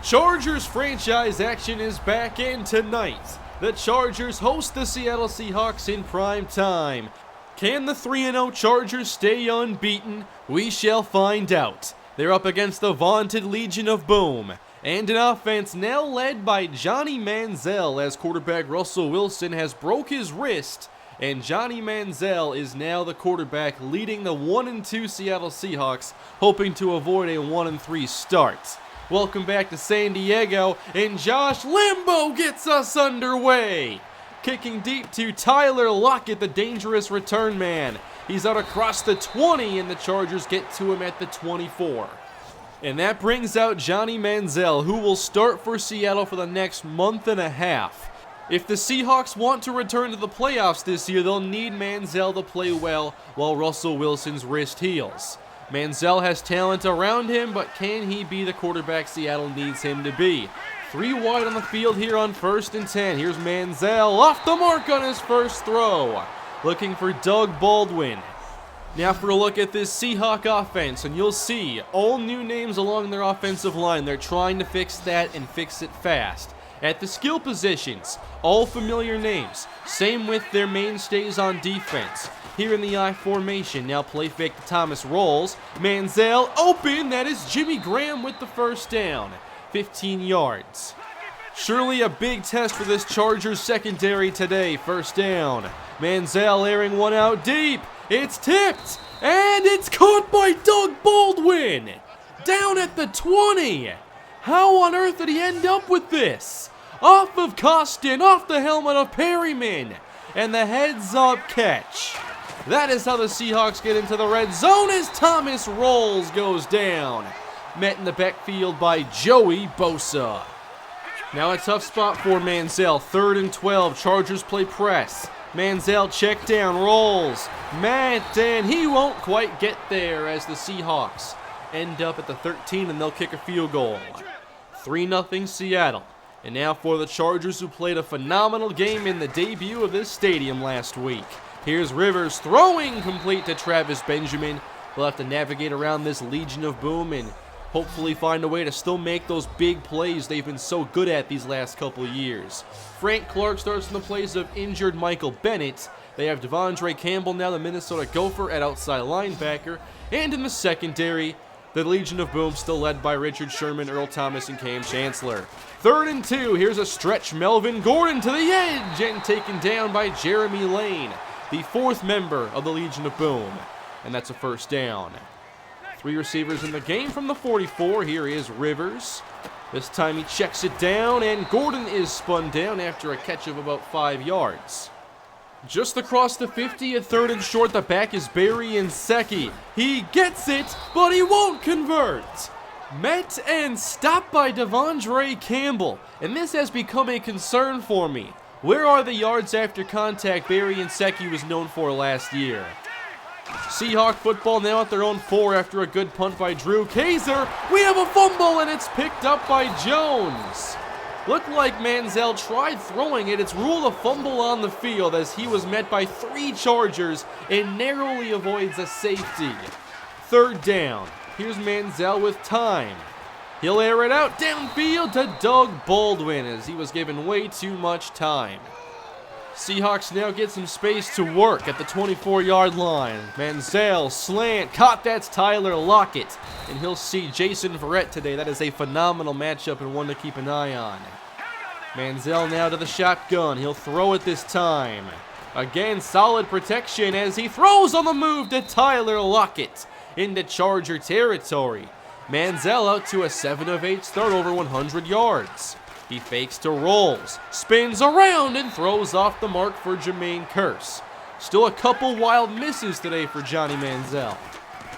Chargers franchise action is back, and tonight, the Chargers host the Seattle Seahawks in prime time. Can the 3-0 Chargers stay unbeaten? We shall find out. They're up against the vaunted Legion of Boom, and an offense now led by Johnny Manziel, as quarterback Russell Wilson has broke his wrist, and Johnny Manziel is now the quarterback leading the 1-2 Seattle Seahawks, hoping to avoid a 1-3 start. Welcome back to San Diego, and Josh Lambo gets us underway. Kicking deep to Tyler Lockett, the dangerous return man. He's out across the 20, and the Chargers get to him at the 24. And that brings out Johnny Manziel, who will start for Seattle for the next month and a half. If the Seahawks want to return to the playoffs this year, they'll need Manziel to play well while Russell Wilson's wrist heals. Manziel has talent around him, but can he be the quarterback Seattle needs him to be? 3 wide on the field here on 1st and 10. Here's Manziel off the mark on his first throw, looking for Doug Baldwin. Now for a look at this Seahawk offense, and you'll see all new names along their offensive line. They're trying to fix that and fix it fast. At the skill positions, all familiar names. Same with their mainstays on defense. Here in the I formation, now play fake to Thomas rolls. Manziel open, that is Jimmy Graham with the first down. 15 yards. Surely a big test for this Chargers secondary today. First down. Manziel airing one out deep. It's tipped, and it's caught by Doug Baldwin. Down at the 20. How on earth did he end up with this? Off of Costin, off the helmet of Perryman, and the heads-up catch. That is how the Seahawks get into the red zone as Thomas Rolls goes down. Met in the backfield by Joey Bosa. Now a tough spot for Manziel. 3rd and 12. Chargers play press. Manziel check down, rolls. Matt, and he won't quite get there as the Seahawks end up at the 13, and they'll kick a field goal. 3-0 Seattle. And now for the Chargers, who played a phenomenal game in the debut of this stadium last week. Here's Rivers throwing complete to Travis Benjamin. He'll have to navigate around this Legion of Boom and hopefully find a way to still make those big plays they've been so good at these last couple years. Frank Clark starts in the place of injured Michael Bennett. They have Devondre Campbell, now the Minnesota Gopher, at outside linebacker. And in the secondary, the Legion of Boom still led by Richard Sherman, Earl Thomas, and Cam Chancellor. 3rd and 2, here's a stretch. Melvin Gordon to the edge and taken down by Jeremy Lane, the 4th member of the Legion of Boom. And that's a first down. 3 receivers in the game from the 44. Here is Rivers. This time he checks it down, and Gordon is spun down after a catch of about 5 yards. Just across the 50 at 3rd and short, the back is Barry Nsekhe. He gets it, but he won't convert. Met and stopped by Devondre Campbell, and this has become a concern for me. Where are the yards after contact Barry Nsekhe was known for last year? Seahawk football now at their own 4 after a good punt by Drew Kaiser. We have a fumble, and it's picked up by Jones. Looked like Manziel tried throwing it. It's ruled a fumble on the field as he was met by 3 Chargers and narrowly avoids a safety. 3rd down. Here's Manziel with time. He'll air it out downfield to Doug Baldwin as he was given way too much time. Seahawks now get some space to work at the 24-yard line. Manziel slant, caught, that's Tyler Lockett. And he'll see Jason Verrett today. That is a phenomenal matchup and one to keep an eye on. Manziel now to the shotgun. He'll throw it this time. Again, solid protection as he throws on the move to Tyler Lockett into Charger territory. Manziel out to a 7 of 8 start, over 100 yards. He fakes to rolls, spins around, and throws off the mark for Jermaine Kearse. Still a couple wild misses today for Johnny Manziel.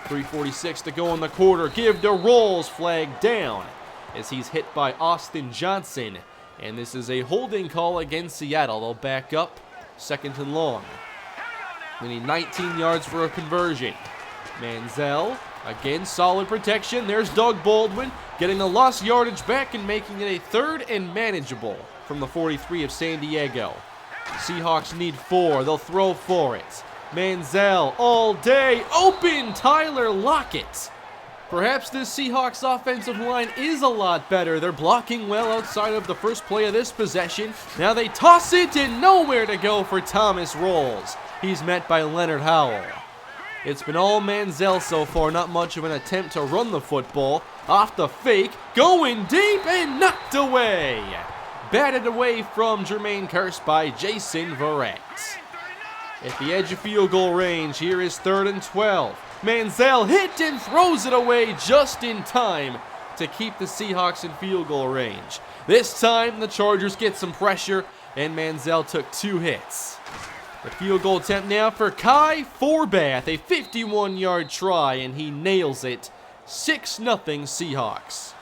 3:46 to go in the quarter. Give to rolls, flag down as he's hit by Austin Johnson. And this is a holding call against Seattle. They'll back up, 2nd and long. We need 19 yards for a conversion. Manziel, again, solid protection. There's Doug Baldwin getting the lost yardage back and making it a 3rd and manageable from the 43 of San Diego. Seahawks need 4. They'll throw for it. Manziel all day. Open Tyler Lockett. Perhaps this Seahawks offensive line is a lot better. They're blocking well outside of the first play of this possession. Now they toss it and nowhere to go for Thomas Rolls. He's met by Leonard Howell. It's been all Manziel so far, not much of an attempt to run the football. Off the fake, going deep and knocked away. Batted away from Jermaine Kearse by Jason Verrett. At the edge of field goal range, here is 3rd and 12. Manziel hit and throws it away just in time to keep the Seahawks in field goal range. This time, the Chargers get some pressure, and Manziel took 2 hits. The field goal attempt now for Kai Forbath, a 51-yard try, and he nails it. 6-0 Seahawks.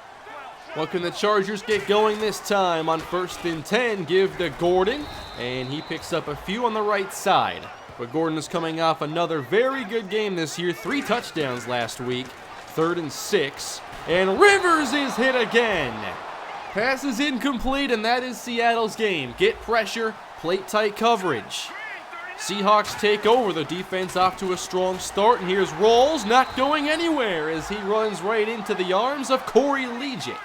What can the Chargers get going this time? On 1st and 10, give to Gordon, and he picks up a few on the right side. But Gordon is coming off another very good game this year, 3 touchdowns last week. 3rd and 6, and Rivers is hit again. Pass is incomplete, and that is Seattle's game. Get pressure, plate tight coverage. Seahawks take over, the defense off to a strong start, and here's Rolls not going anywhere as he runs right into the arms of Corey Leggett.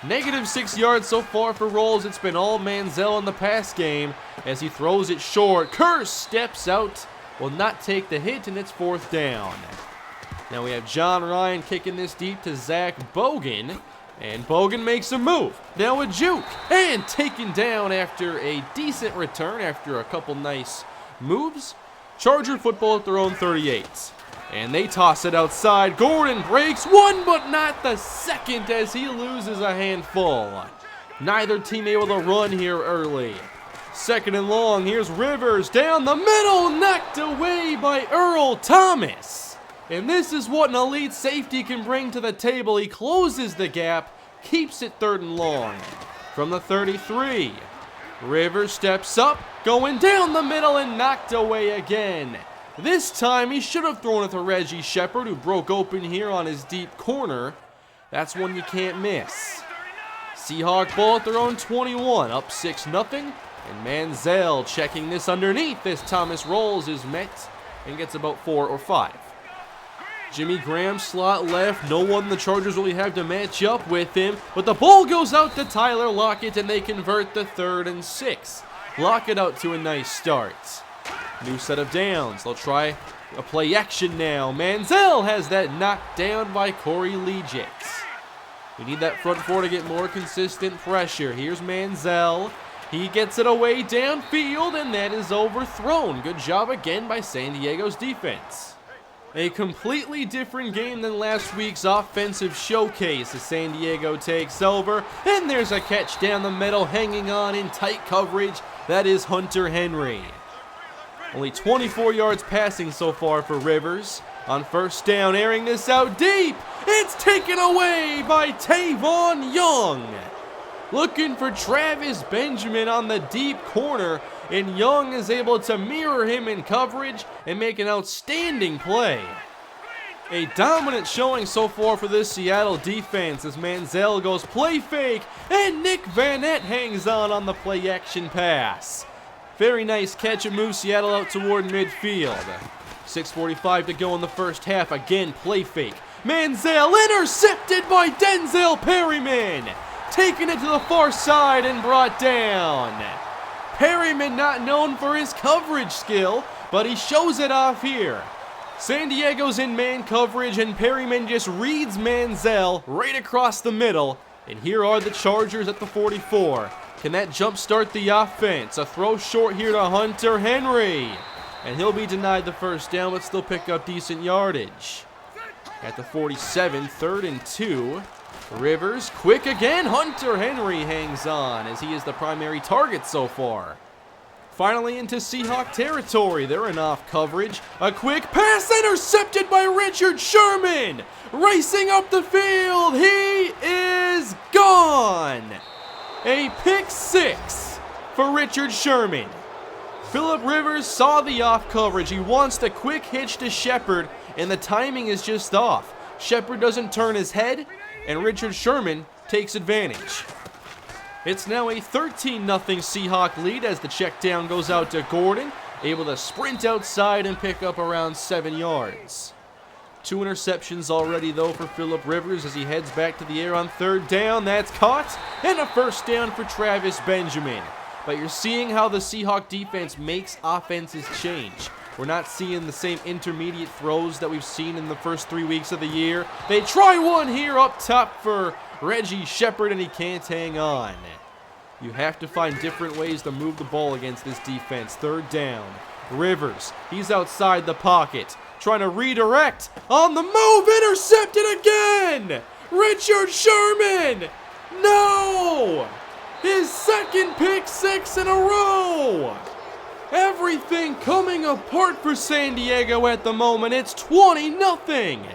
-6 yards so far for Rolls. It's been all Manziel in the pass game as he throws it short. Kearse steps out, will not take the hit, and it's 4th down. Now we have John Ryan kicking this deep to Zach Bogan, and Bogan makes a move. Now a juke, and taken down after a decent return after a couple nice moves. Charger football at their own 38. And they toss it outside. Gordon breaks one, but not the second as he loses a handful. Neither team able to run here early. 2nd and long. Here's Rivers down the middle, knocked away by Earl Thomas. And this is what an elite safety can bring to the table. He closes the gap, keeps it 3rd and long. From the 33, Rivers steps up, going down the middle and knocked away again. This time, he should have thrown it to Reggie Shepard, who broke open here on his deep corner. That's one you can't miss. Seahawk ball at their own 21, up 6-0. And Manziel checking this underneath. This Thomas Rolls is met and gets about 4 or 5. Jimmy Graham slot left. No one the Chargers really have to match up with him. But the ball goes out to Tyler Lockett, and they convert the 3rd and 6. Lockett out to a nice start. New set of downs. They'll try a play action now. Manziel has that knocked down by Corey Leggett. We need that front 4 to get more consistent pressure. Here's Manziel. He gets it away downfield, and that is overthrown. Good job again by San Diego's defense. A completely different game than last week's offensive showcase as San Diego takes over, and there's a catch down the middle, hanging on in tight coverage. That is Hunter Henry. Only 24 yards passing so far for Rivers. On 1st down, airing this out deep. It's taken away by Tavon Young. Looking for Travis Benjamin on the deep corner, and Young is able to mirror him in coverage and make an outstanding play. A dominant showing so far for this Seattle defense as Manziel goes play fake, and Nick Vanette hangs on the play action pass. Very nice catch and move Seattle out toward midfield. 6:45 to go in the first half. Again, play fake. Manziel intercepted by Denzel Perryman. Taking it to the far side and brought down. Perryman not known for his coverage skill, but he shows it off here. San Diego's in man coverage, and Perryman just reads Manziel right across the middle. And here are the Chargers at the 44. Can that jumpstart the offense? A throw short here to Hunter Henry. And he'll be denied the 1st down, but still pick up decent yardage. At the 47, 3rd and 2. Rivers, quick again. Hunter Henry hangs on as he is the primary target so far. Finally into Seahawk territory. They're in off coverage. A quick pass intercepted by Richard Sherman. Racing up the field. He is gone. A pick 6 for Richard Sherman. Phillip Rivers saw the off coverage. He wants the quick hitch to Shepard, and the timing is just off. Shepard doesn't turn his head, and Richard Sherman takes advantage. It's now a 13-0 Seahawk lead as the check down goes out to Gordon, able to sprint outside and pick up around 7 yards. 2 interceptions already, though, for Phillip Rivers as he heads back to the air on 3rd down. That's caught, and a 1st down for Travis Benjamin. But you're seeing how the Seahawks defense makes offenses change. We're not seeing the same intermediate throws that we've seen in the first 3 weeks of the year. They try one here up top for Reggie Shepard, and he can't hang on. You have to find different ways to move the ball against this defense. 3rd down. Rivers, he's outside the pocket, trying to redirect. On the move, intercepted again! Richard Sherman! No! His 2nd pick 6 in a row! Everything coming apart for San Diego at the moment. It's 20-0.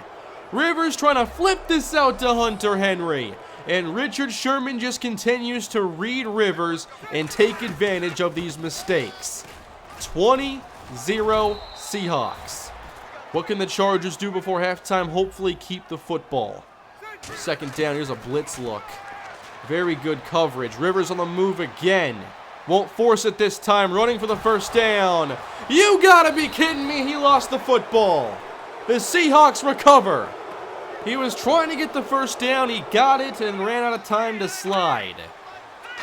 Rivers trying to flip this out to Hunter Henry. And Richard Sherman just continues to read Rivers and take advantage of these mistakes. 20-0 Seahawks. What can the Chargers do before halftime? Hopefully keep the football. 2nd down, here's a blitz look. Very good coverage. Rivers on the move again. Won't force it this time, running for the 1st down. You gotta be kidding me, he lost the football. The Seahawks recover. He was trying to get the 1st down, he got it and ran out of time to slide.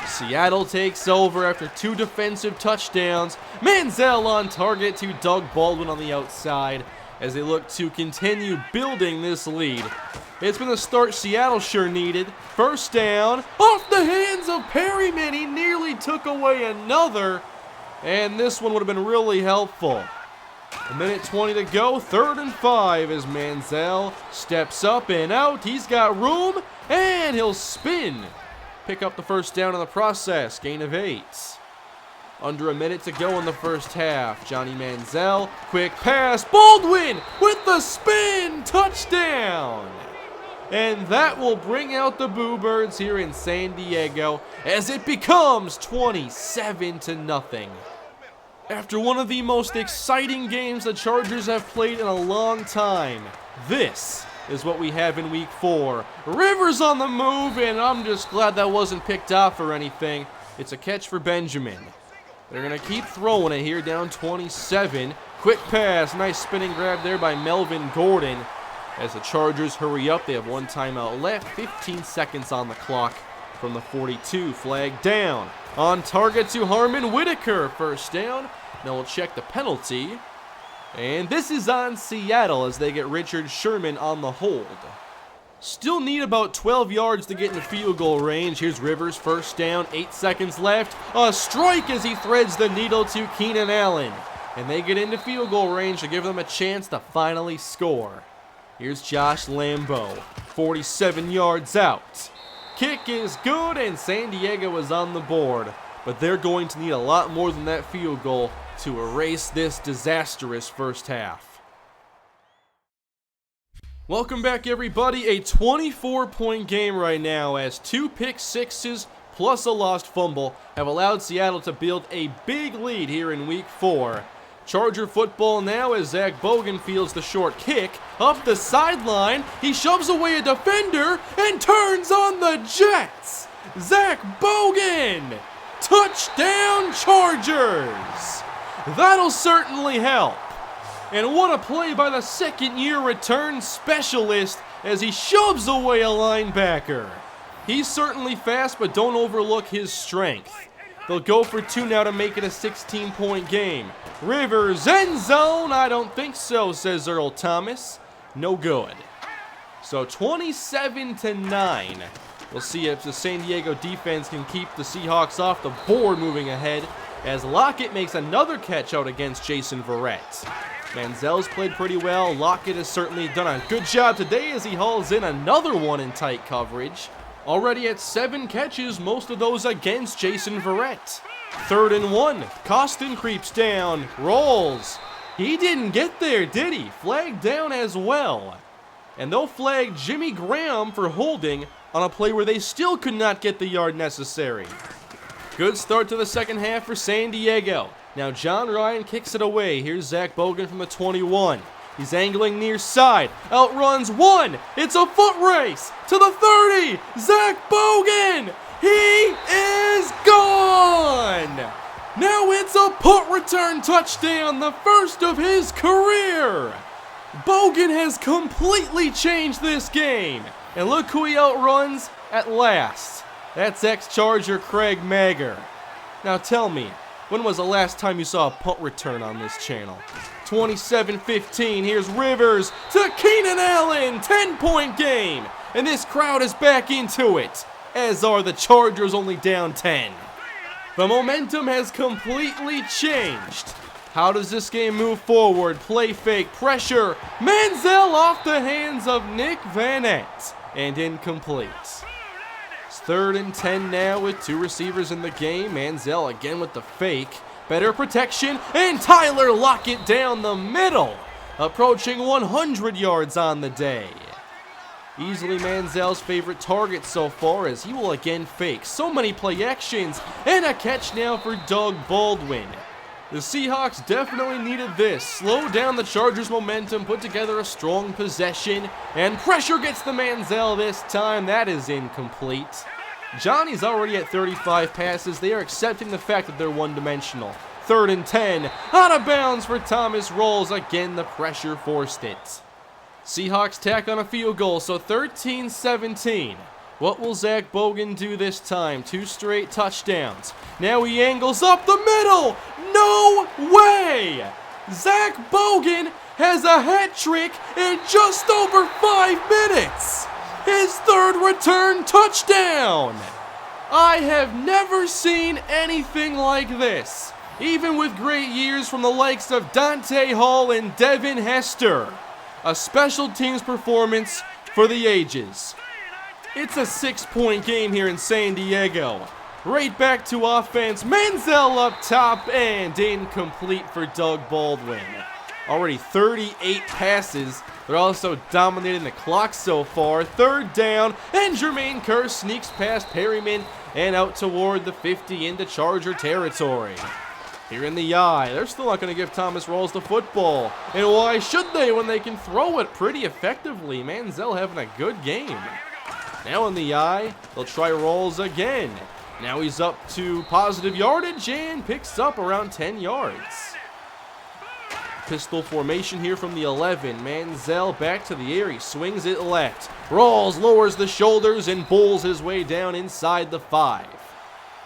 Seattle takes over after 2 defensive touchdowns. Manziel on target to Doug Baldwin on the outside as they look to continue building this lead. It's been the start Seattle sure needed. 1st down, off the hands of Perryman. He nearly took away another, and this one would have been really helpful. 1:20 to go, 3rd and 5 as Manziel steps up and out. He's got room, and he'll spin. Pick up the 1st down in the process, gain of 8. Under a minute to go in the 1st half. Johnny Manziel, quick pass, Baldwin with the spin, touchdown! And that will bring out the Boo Birds here in San Diego as it becomes 27-0. After one of the most exciting games the Chargers have played in a long time, this is what we have in week 4. Rivers on the move, and I'm just glad that wasn't picked off or anything. It's a catch for Benjamin. They're going to keep throwing it here, down 27. Quick pass, nice spinning grab there by Melvin Gordon. As the Chargers hurry up, they have 1 timeout left, 15 seconds on the clock from the 42. Flag down. On target to Harmon Whitaker, 1st down. Now we'll check the penalty. And this is on Seattle as they get Richard Sherman on the hold. Still need about 12 yards to get in field goal range. Here's Rivers, 1st down, 8 seconds left. A strike as he threads the needle to Keenan Allen. And they get into field goal range to give them a chance to finally score. Here's Josh Lambo, 47 yards out. Kick is good, and San Diego is on the board. But they're going to need a lot more than that field goal to erase this disastrous 1st half. Welcome back, everybody. A 24-point game right now as 2 pick sixes plus a lost fumble have allowed Seattle to build a big lead here in week 4. Charger football now as Zach Bogan fields the short kick. Up the sideline, he shoves away a defender and turns on the Jets. Zach Bogan! Touchdown Chargers! That'll certainly help. And what a play by the 2nd-year return specialist as he shoves away a linebacker. He's certainly fast, but don't overlook his strength. They'll go for 2 now to make it a 16-point game. Rivers, end zone. I don't think so, says Earl Thomas. No good. So 27-9. We'll see if the San Diego defense can keep the Seahawks off the board moving ahead as Lockett makes another catch out against Jason Verrett. Manziel's played pretty well. Lockett has certainly done a good job today as he hauls in another one in tight coverage. Already at 7 catches, most of those against Jason Verrett. 3rd and 1. Costin creeps down, rolls. He didn't get there, did he? Flagged down as well. And they'll flag Jimmy Graham for holding on a play where they still could not get the yard necessary. Good start to the 2nd half for San Diego. Now John Ryan kicks it away. Here's Zach Bogan from the 21. He's angling near side. Outruns 1. It's a foot race to the 30. Zach Bogan. He is gone. Now it's a punt return touchdown, the first of his career. Bogan has completely changed this game. And look who he outruns at last. That's ex-Charger Craig Mager. Now tell me, when was the last time you saw a punt return on this channel? 27-15, here's Rivers to Keenan Allen, 10-point game. And this crowd is back into it, as are the Chargers only down 10. The momentum has completely changed. How does this game move forward? Play fake, pressure. Manziel off the hands of Nick Vanette. And incomplete. It's 3rd and 10 now with 2 receivers in the game. Manziel again with the fake. Better protection. And Tyler Lockett down the middle. Approaching 100 yards on the day. Easily Manziel's favorite target so far, as he will again fake. So many play actions. And a catch now for Doug Baldwin. The Seahawks definitely needed this. Slow down the Chargers' momentum, put together a strong possession, and pressure gets the Manziel this time. That is incomplete. Johnny's already at 35 passes. They are accepting the fact that they're one-dimensional. 3rd and 10, out of bounds for Thomas Rawls. Again, the pressure forced it. Seahawks tack on a field goal, so 13-17. What will Zach Bogan do this time? 2 straight touchdowns. Now he angles up the middle. No way! Zach Bogan has a hat trick in just over 5 minutes. His 3rd return touchdown. I have never seen anything like this, even with great years from the likes of Dante Hall and Devin Hester. A special teams performance for the ages. It's a 6-point game here in San Diego. Right back to offense. Manziel up top and incomplete for Doug Baldwin. Already 38 passes. They're also dominating the clock so far. 3rd down, and Jermaine Kearse sneaks past Perryman and out toward the 50 into Charger territory. Here in the eye, they're still not going to give Thomas Rawls the football. And why should they when they can throw it pretty effectively? Manziel having a good game. Now in the eye, they'll try Rawls again. Now he's up to positive yardage and picks up around 10 yards. Pistol formation here from the 11. Manziel back to the air. He swings it left. Rawls lowers the shoulders and bowls his way down inside the 5.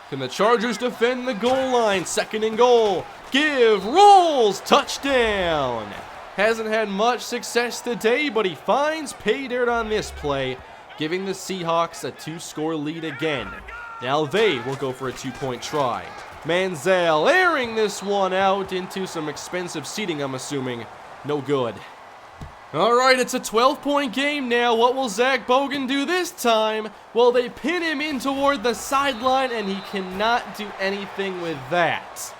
Can the Chargers defend the goal line? 2nd and goal. Give Rawls touchdown. Hasn't had much success today, but he finds pay dirt on this play, giving the Seahawks a 2-score lead again. Now they will go for a 2-point try. Manziel airing this one out into some expensive seating, I'm assuming. No good. Alright, it's a 12-point game now. What will Zach Bogan do this time? Well, they pin him in toward the sideline, and he cannot do anything with that.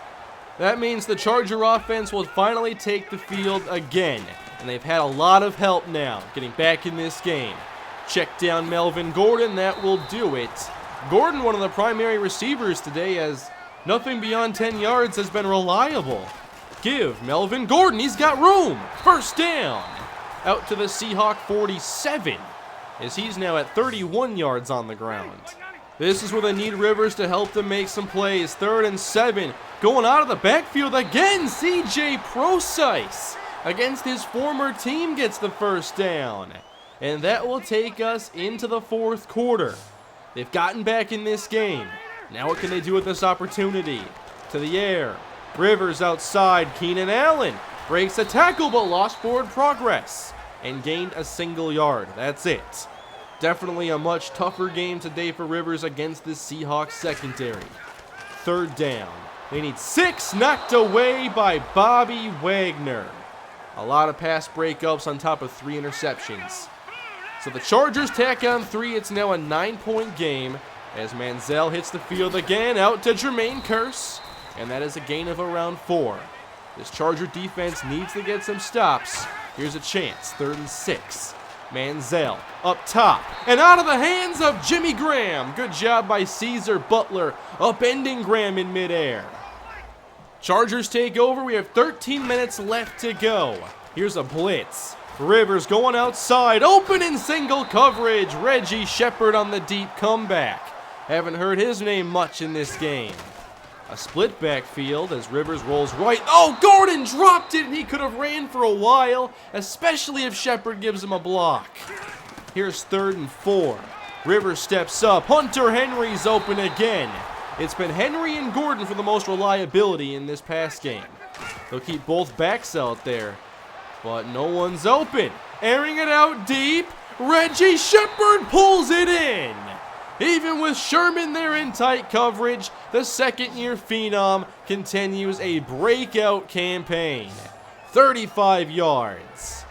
That means the Charger offense will finally take the field again. And they've had a lot of help now getting back in this game. Check down Melvin Gordon, that will do it. Gordon, one of the primary receivers today, as nothing beyond 10 yards has been reliable. Give Melvin Gordon, he's got room. 1st down. Out to the Seahawk 47, as he's now at 31 yards on the ground. This is where they need Rivers to help them make some plays. 3rd and 7, going out of the backfield again. CJ Procise against his former team gets the 1st down. And that will take us into the 4th quarter. They've gotten back in this game. Now what can they do with this opportunity? To the air. Rivers outside. Keenan Allen breaks a tackle but lost forward progress and gained a single yard. That's it. Definitely a much tougher game today for Rivers against this Seahawks secondary. 3rd down. They need 6, knocked away by Bobby Wagner. A lot of pass breakups on top of 3 interceptions. So the Chargers tack on 3. It's now a 9-point game as Manziel hits the field again, out to Jermaine Kearse, and that is a gain of around 4. This Charger defense needs to get some stops. Here's a chance. 3rd and 6. Manziel up top and out of the hands of Jimmy Graham. Good job by Caesar Butler, upending Graham in midair. Chargers take over. We have 13 minutes left to go. Here's a blitz. Rivers going outside, open in single coverage. Reggie Shepard on the deep comeback. Haven't heard his name much in this game. A split backfield as Rivers rolls right. Oh, Gordon dropped it, and he could have ran for a while, especially if Shepard gives him a block. Here's 3rd and 4. Rivers steps up. Hunter Henry's open again. It's been Henry and Gordon for the most reliability in this pass game. They'll keep both backs out there, but no one's open. Airing it out deep. Reggie Shepard pulls it in. Even with Sherman there in tight coverage, the second-year phenom continues a breakout campaign. 35 yards.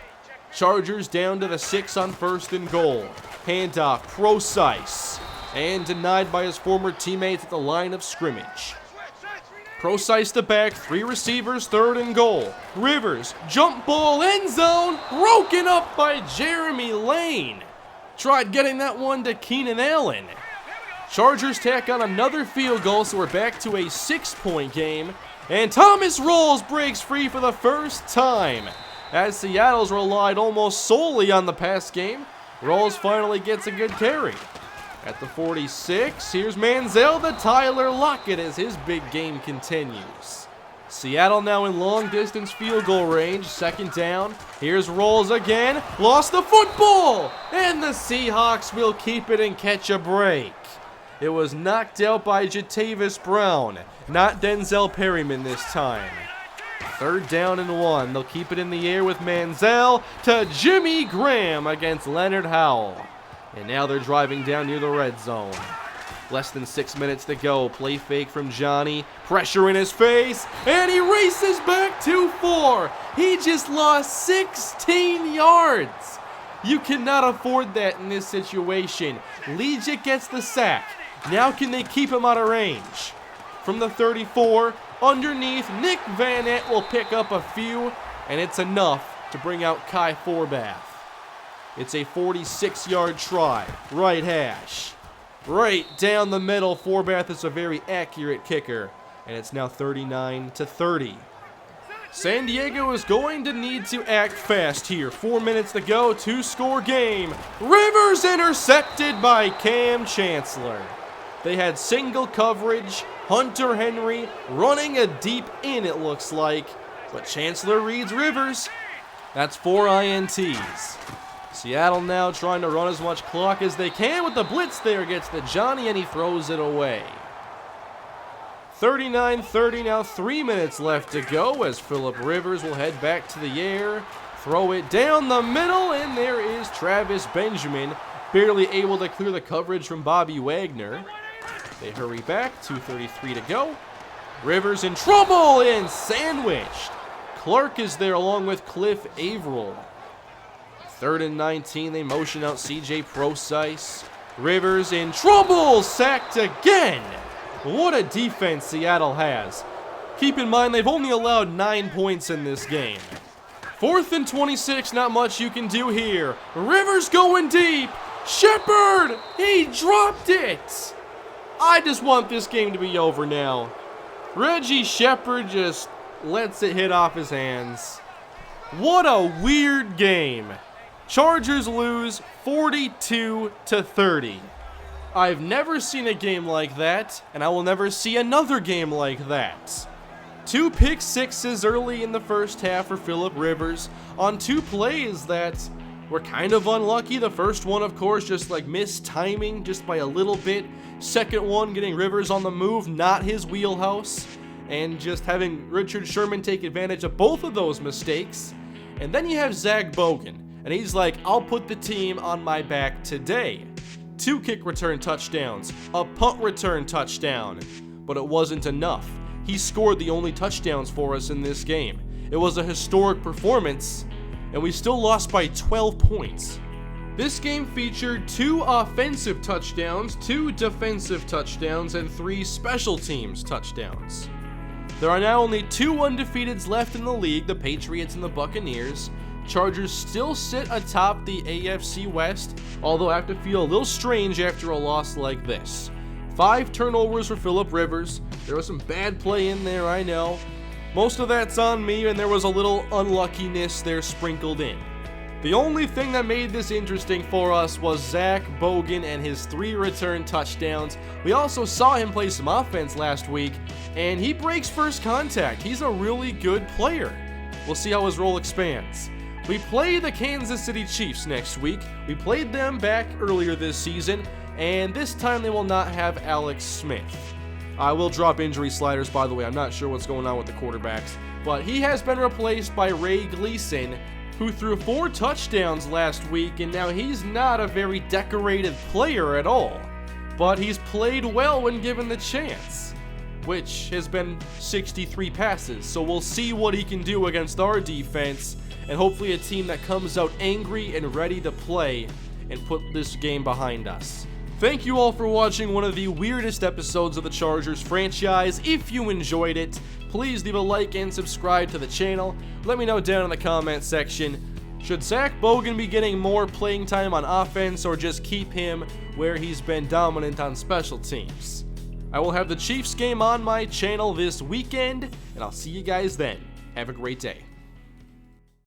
Chargers down to the 6 on 1st and goal. Handoff, Procise, and denied by his former teammates at the line of scrimmage. Procise to back, 3 receivers, 3rd and goal. Rivers, jump ball, end zone, broken up by Jeremy Lane. Tried getting that one to Keenan Allen. Chargers tack on another field goal, so we're back to a 6-point game. And Thomas Rawls breaks free for the first time. As Seattle's relied almost solely on the pass game, Rawls finally gets a good carry. At the 46, here's Manziel to Tyler Lockett as his big game continues. Seattle now in long-distance field goal range, 2nd down. Here's Rawls again, lost the football, and the Seahawks will keep it and catch a break. It was knocked out by Jatavis Brown, not Denzel Perryman this time. 3rd down and 1, they'll keep it in the air with Manziel to Jimmy Graham against Leonard Howell. And now they're driving down near the red zone. Less than 6 minutes to go. Play fake from Johnny. Pressure in his face. And he races back to 4. He just lost 16 yards. You cannot afford that in this situation. Legic gets the sack. Now can they keep him out of range? From the 34, underneath, Nick Vanette will pick up a few. And it's enough to bring out Kai Forbath. It's a 46-yard try. Right hash. Right down the middle. Forbath is a very accurate kicker. And it's now 39-30. San Diego is going to need to act fast here. 4 minutes to go. 2-score game. Rivers intercepted by Cam Chancellor. They had single coverage. Hunter Henry running a deep in, it looks like. But Chancellor reads Rivers. That's 4 INTs. Seattle now trying to run as much clock as they can with the blitz there. Gets the Johnny and he throws it away. 39-30, now 3 minutes left to go as Phillip Rivers will head back to the air. Throw it down the middle, and there is Travis Benjamin, barely able to clear the coverage from Bobby Wagner. They hurry back, 2:33 to go. Rivers in trouble and sandwiched. Clark is there along with Cliff Averill. 3rd and 19, they motion out CJ Procise. Rivers in trouble, sacked again. What a defense Seattle has. Keep in mind they've only allowed 9 points in this game. 4th and 26, not much you can do here. Rivers going deep. Shepard, he dropped it. I just want this game to be over now. Reggie Shepard just lets it hit off his hands. What a weird game. Chargers lose 42-30. I've never seen a game like that, and I will never see another game like that. 2 pick sixes early in the first half for Phillip Rivers on 2 plays that were kind of unlucky. The first one, of course, just like missed timing just by a little bit. Second one, getting Rivers on the move, not his wheelhouse. And just having Richard Sherman take advantage of both of those mistakes. And then you have Zach Bogan. And he's like, I'll put the team on my back today. 2 kick return touchdowns, a punt return touchdown. But it wasn't enough. He scored the only touchdowns for us in this game. It was a historic performance, and we still lost by 12 points. This game featured 2 offensive touchdowns, 2 defensive touchdowns, and 3 special teams touchdowns. There are now only 2 undefeateds left in the league, the Patriots and the Buccaneers. Chargers still sit atop the AFC West, although I have to feel a little strange after a loss like this. 5 turnovers for Phillip Rivers. There was some bad play in there, I know. Most of that's on me, and there was a little unluckiness there sprinkled in. The only thing that made this interesting for us was Zach Bogan and his 3 return touchdowns. We also saw him play some offense last week, and he breaks first contact. He's a really good player. We'll see how his role expands. We play the Kansas City Chiefs next week. We played them back earlier this season, and this time they will not have Alex Smith. I will drop injury sliders, by the way. I'm not sure what's going on with the quarterbacks, but he has been replaced by Ray Gleason, who threw 4 touchdowns last week, and now he's not a very decorated player at all. But he's played well when given the chance, which has been 63 passes. So we'll see what he can do against our defense, and hopefully a team that comes out angry and ready to play and put this game behind us. Thank you all for watching one of the weirdest episodes of the Chargers franchise. If you enjoyed it, please leave a like and subscribe to the channel. Let me know down in the comment section. Should Zach Bogan be getting more playing time on offense, or just keep him where he's been dominant on special teams? I will have the Chiefs game on my channel this weekend, and I'll see you guys then. Have a great day.